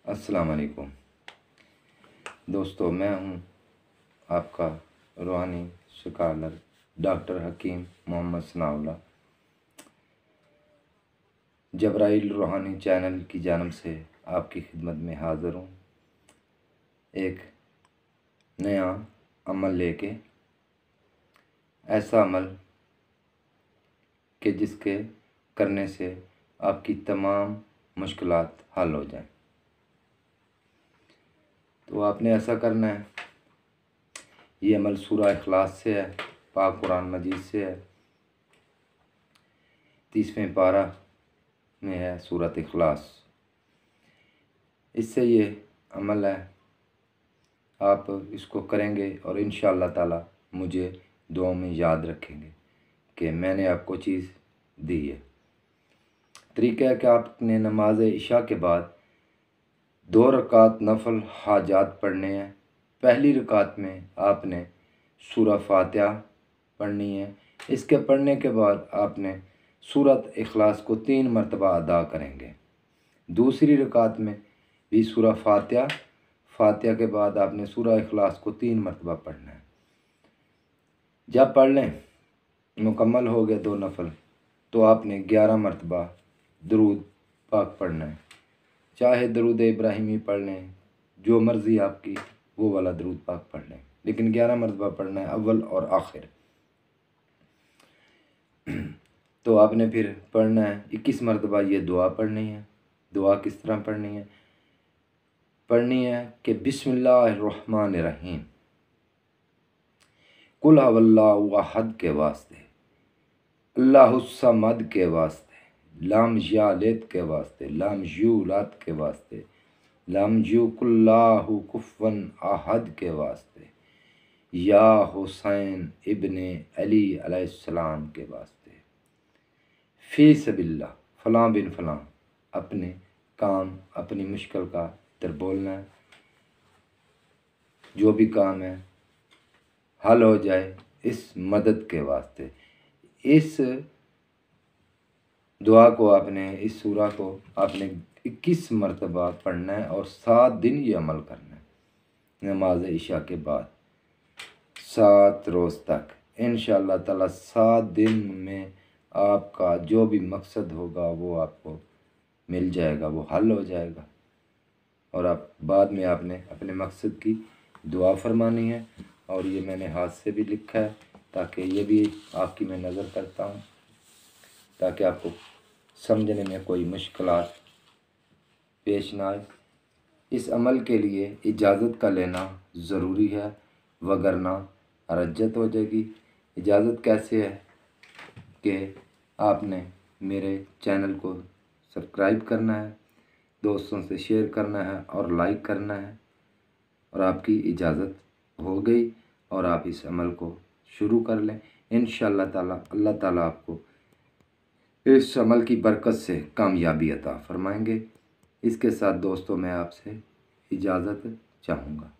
अस्सलाम वालेकुम दोस्तों, मैं हूं आपका रूहानी स्कॉलर डॉक्टर हकीम मोहम्मद सनाउल्लाह। जबराइल रूहानी चैनल की जानिब से आपकी खिदमत में हाज़िर हूं, एक नया अमल लेके। ऐसा अमल कि जिसके करने से आपकी तमाम मुश्किलात हल हो जाएं। तो आपने ऐसा करना है, ये अमल सूरह इखलास से है, पाक कुरान मजीद से है। 30वें पारा में है सूरत इखलास। इससे ये अमल है, आप इसको करेंगे और इंशाअल्लाह ताला मुझे दुआ में याद रखेंगे कि मैंने आपको चीज़ दी है। तरीका है कि आपने नमाज इशा के बाद 2 रकात नफल हाजात पढ़ने हैं। पहली रकात में आपने सूरह फातिहा पढ़नी है। इसके पढ़ने के बाद आपने सूरत इखलास को 3 मरतबा अदा करेंगे। दूसरी रकात में भी सूरह फातिहा के बाद आपने सूरह इखलास को 3 मरतबा पढ़ना है। जब पढ़ लें, मुकम्मल हो गए 2 नफल, तो आपने 11 मरतबा दरूद पाक पढ़ना है। चाहे दरूद इब्राहिमी पढ़ लें, जो मर्ज़ी आपकी, वो वाला दरूद पाक पढ़ लें, लेकिन 11 मरतबा पढ़ना है, अव्वल और आखिर। तो आपने फिर पढ़ना है 21 मरतबा ये दुआ पढ़नी है। दुआ किस तरह पढ़नी है? पढ़नी है कि बिस्मिल्लाहिर्रहमानिर्रहीम, कुल हुवल्लाहु अहद के वास्ते, अल्लाहुस्समद के वास्ते, लम यालिद के वास्ते, लम यूलद के वास्ते, लम युकुल्लाहु कुफुवन अहद के वास्ते, या हुसैन इब्ने अली अलैहिस्सलाम के वास्ते, फ़ी सबिल्लाह फ़लाँ बिन फ़लाँ। अपने काम, अपनी मुश्किल का तर बोलना है, जो भी काम है हल हो जाए इस मदद के वास्ते। इस दुआ को आपने, इस सूरा को आपने 21 मरतबा पढ़ना है और 7 दिन ये अमल करना है। नमाज इशा के बाद 7 रोज़ तक इंशाअल्लाह ताला 7 दिन में आपका जो भी मकसद होगा वो आपको मिल जाएगा, वो हल हो जाएगा। और आप बाद में आपने अपने मकसद की दुआ फरमानी है। और ये मैंने हाथ से भी लिखा है ताकि ये भी आपकी मैं नज़र करता हूँ, ताकि आपको समझने में कोई मुश्किलात पेश ना आए। इस अमल के लिए इजाज़त का लेना ज़रूरी है, वगरना रज्जत हो जाएगी। इजाज़त कैसे है कि आपने मेरे चैनल को सब्सक्राइब करना है, दोस्तों से शेयर करना है और लाइक करना है, और आपकी इजाज़त हो गई और आप इस अमल को शुरू कर लें। इंशाअल्लाह ताला अल्लाह ताला आपको इस अमल की बरकत से कामयाबी अता फरमाएंगे। इसके साथ दोस्तों मैं आपसे इजाज़त चाहूँगा।